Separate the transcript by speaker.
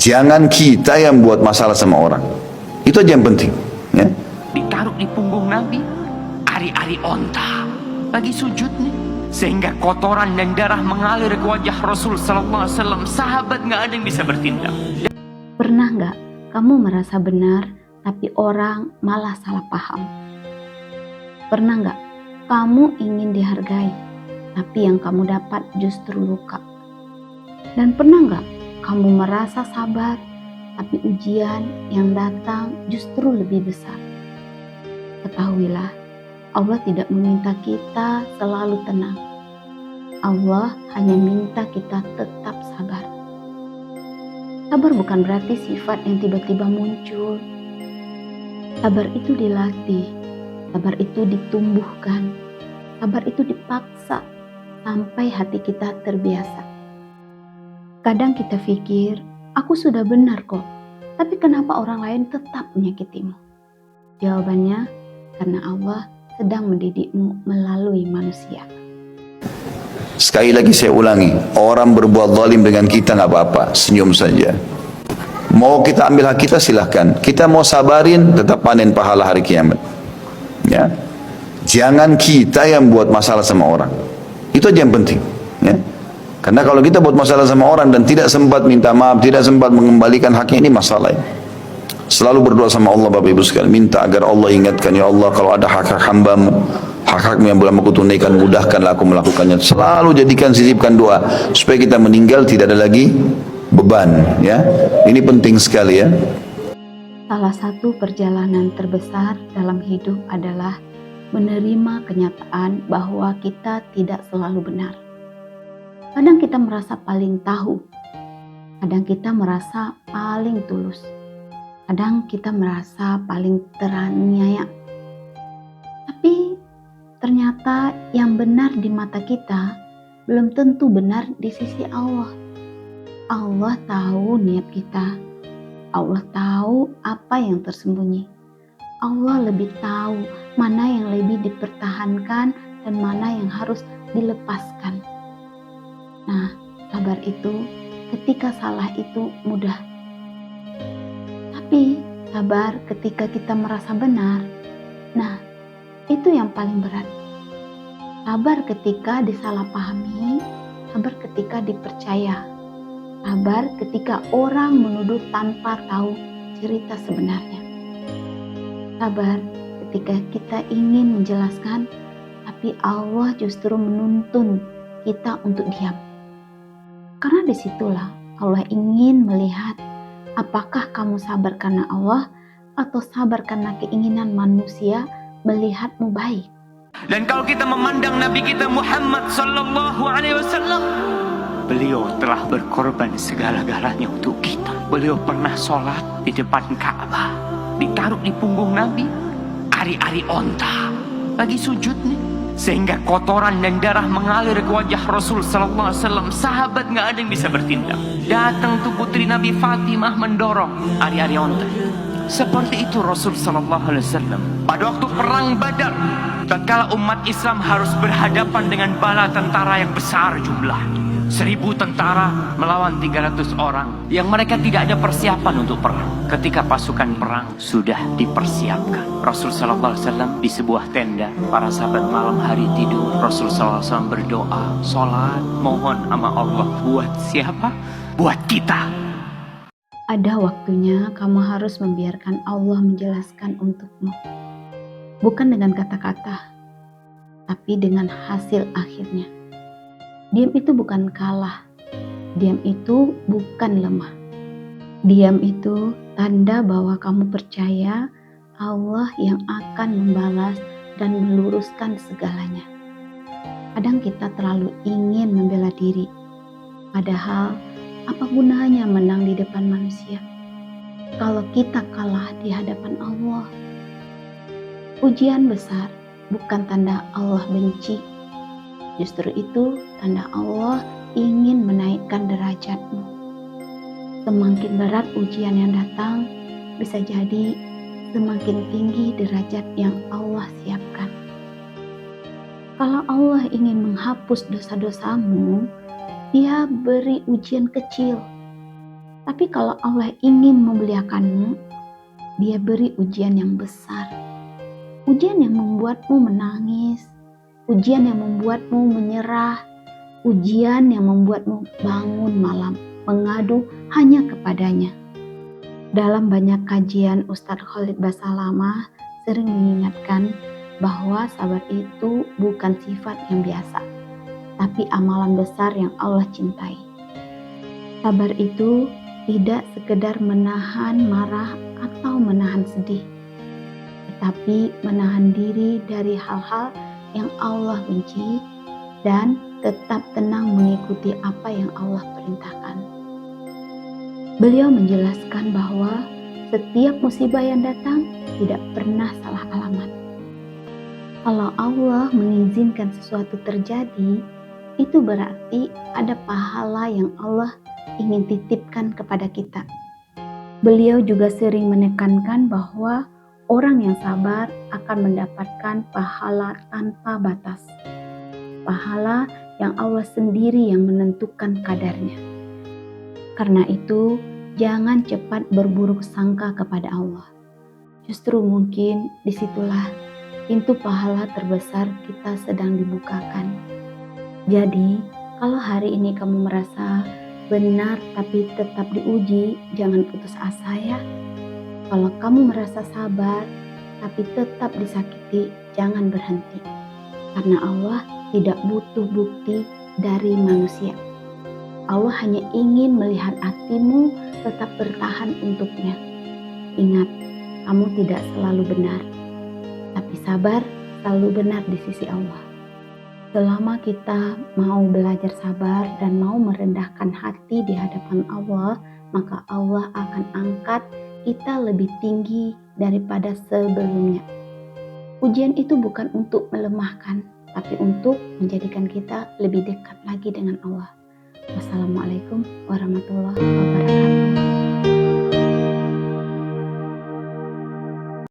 Speaker 1: Jangan kita yang buat masalah sama orang. Itu aja yang penting. Ya.
Speaker 2: Ditaruh di punggung Nabi, ari-ari onta lagi sujud nih, sehingga kotoran dan darah mengalir ke wajah Rasul Sallallahu Alaihi Wasallam. Sahabat nggak ada yang bisa bertindak.
Speaker 3: Pernah nggak kamu merasa benar tapi orang malah salah paham? Pernah nggak kamu ingin dihargai tapi yang kamu dapat justru luka? Dan pernah nggak kamu merasa sabar, tapi ujian yang datang justru lebih besar? Ketahuilah, Allah tidak meminta kita selalu tenang. Allah hanya minta kita tetap sabar. Sabar bukan berarti sifat yang tiba-tiba muncul. Sabar itu dilatih, sabar itu ditumbuhkan, sabar itu dipaksa sampai hati kita terbiasa. Kadang kita pikir, aku sudah benar kok, tapi kenapa orang lain tetap menyakitimu? Jawabannya, karena Allah sedang mendidikmu melalui manusia.
Speaker 1: Sekali lagi saya ulangi, orang berbuat zalim dengan kita nggak apa-apa, senyum saja. Mau kita ambil hak kita silahkan, kita mau sabarin tetap panen pahala hari kiamat. Ya, jangan kita yang buat masalah sama orang. Itu aja yang penting. Ya. Karena kalau kita buat masalah sama orang dan tidak sempat minta maaf, tidak sempat mengembalikan haknya, ini masalah. Selalu berdoa sama Allah Bapak Ibu sekalian, minta agar Allah ingatkan, ya Allah kalau ada hak-hak hambamu, hak-hakmu yang belum aku tunaikan, mudahkanlah aku melakukannya. Selalu jadikan, sisipkan doa supaya kita meninggal tidak ada lagi beban. Ya, ini penting sekali ya.
Speaker 3: Salah satu perjalanan terbesar dalam hidup adalah menerima kenyataan bahwa kita tidak selalu benar. Kadang kita merasa paling tahu, kadang kita merasa paling tulus, kadang kita merasa paling teraniaya. Tapi ternyata yang benar di mata kita belum tentu benar di sisi Allah. Allah tahu niat kita, Allah tahu apa yang tersembunyi. Allah lebih tahu mana yang lebih dipertahankan dan mana yang harus dilepaskan. Nah, sabar itu ketika salah itu mudah. Tapi sabar ketika kita merasa benar, nah itu yang paling berat. Sabar ketika disalahpahami, sabar ketika dipercaya, sabar ketika orang menuduh tanpa tahu cerita sebenarnya. Sabar ketika kita ingin menjelaskan, tapi Allah justru menuntun kita untuk diam. Karena disitulah Allah ingin melihat apakah kamu sabar karena Allah atau sabar karena keinginan manusia melihatmu baik.
Speaker 2: Dan kalau kita memandang Nabi kita Muhammad Sallallahu Alaihi Wasallam, beliau telah berkorban segala-galanya untuk kita. Beliau pernah sholat di depan Ka'bah, ditaruh di punggung Nabi, ari-ari onta lagi sujud nih, sehingga kotoran dan darah mengalir ke wajah Rasul Sallallahu Alaihi Wasallam. Sahabat nggak ada yang bisa bertindak. Datang tuh putri Nabi Fatimah mendorong ari-ari onta. Seperti itu Rasul Sallallahu Alaihi Wasallam pada waktu perang Badar, tatkala umat Islam harus berhadapan dengan bala tentara yang besar jumlahnya. 1000 tentara melawan 300 orang yang mereka tidak ada persiapan untuk perang. Ketika pasukan perang sudah dipersiapkan, Rasul Sallallahu Alaihi Wasallam di sebuah tenda, para sahabat malam hari tidur, Rasul Sallallahu Alaihi Wasallam berdoa, sholat, mohon sama Allah. Buat siapa? Buat kita.
Speaker 3: Ada waktunya kamu harus membiarkan Allah menjelaskan untukmu. Bukan dengan kata-kata, tapi dengan hasil akhirnya. Diam itu bukan kalah, diam itu bukan lemah. Diam itu tanda bahwa kamu percaya Allah yang akan membalas dan meluruskan segalanya. Kadang kita terlalu ingin membela diri, padahal apa gunanya menang di depan manusia kalau kita kalah di hadapan Allah? Ujian besar bukan tanda Allah benci. Justru itu tanda Allah ingin menaikkan derajatmu. Semakin berat ujian yang datang, bisa jadi semakin tinggi derajat yang Allah siapkan. Kalau Allah ingin menghapus dosa-dosamu, Dia beri ujian kecil. Tapi kalau Allah ingin memuliakanmu, Dia beri ujian yang besar. Ujian yang membuatmu menangis, ujian yang membuatmu menyerah, ujian yang membuatmu bangun malam, mengadu hanya kepadanya. Dalam banyak kajian, Ustadz Khalid Basalamah sering mengingatkan bahwa sabar itu bukan sifat yang biasa, tapi amalan besar yang Allah cintai. Sabar itu tidak sekedar menahan marah atau menahan sedih, tetapi menahan diri dari hal-hal yang Allah benci dan tetap tenang mengikuti apa yang Allah perintahkan. Beliau menjelaskan bahwa setiap musibah yang datang tidak pernah salah alamat. Kalau Allah mengizinkan sesuatu terjadi, itu berarti ada pahala yang Allah ingin titipkan kepada kita. Beliau juga sering menekankan bahwa orang yang sabar akan mendapatkan pahala tanpa batas. Pahala yang Allah sendiri yang menentukan kadarnya. Karena itu, jangan cepat berburuk sangka kepada Allah. Justru mungkin disitulah pintu pahala terbesar kita sedang dibukakan. Jadi, kalau hari ini kamu merasa benar tapi tetap diuji, jangan putus asa ya. Kalau kamu merasa sabar tapi tetap disakiti, jangan berhenti. Karena Allah tidak butuh bukti dari manusia. Allah hanya ingin melihat hatimu tetap bertahan untuknya. Ingat, kamu tidak selalu benar, tapi sabar selalu benar di sisi Allah. Selama kita mau belajar sabar dan mau merendahkan hati di hadapan Allah, maka Allah akan angkat kita lebih tinggi daripada sebelumnya. Ujian itu bukan untuk melemahkan, tapi untuk menjadikan kita lebih dekat lagi dengan Allah. Wassalamualaikum warahmatullahi wabarakatuh.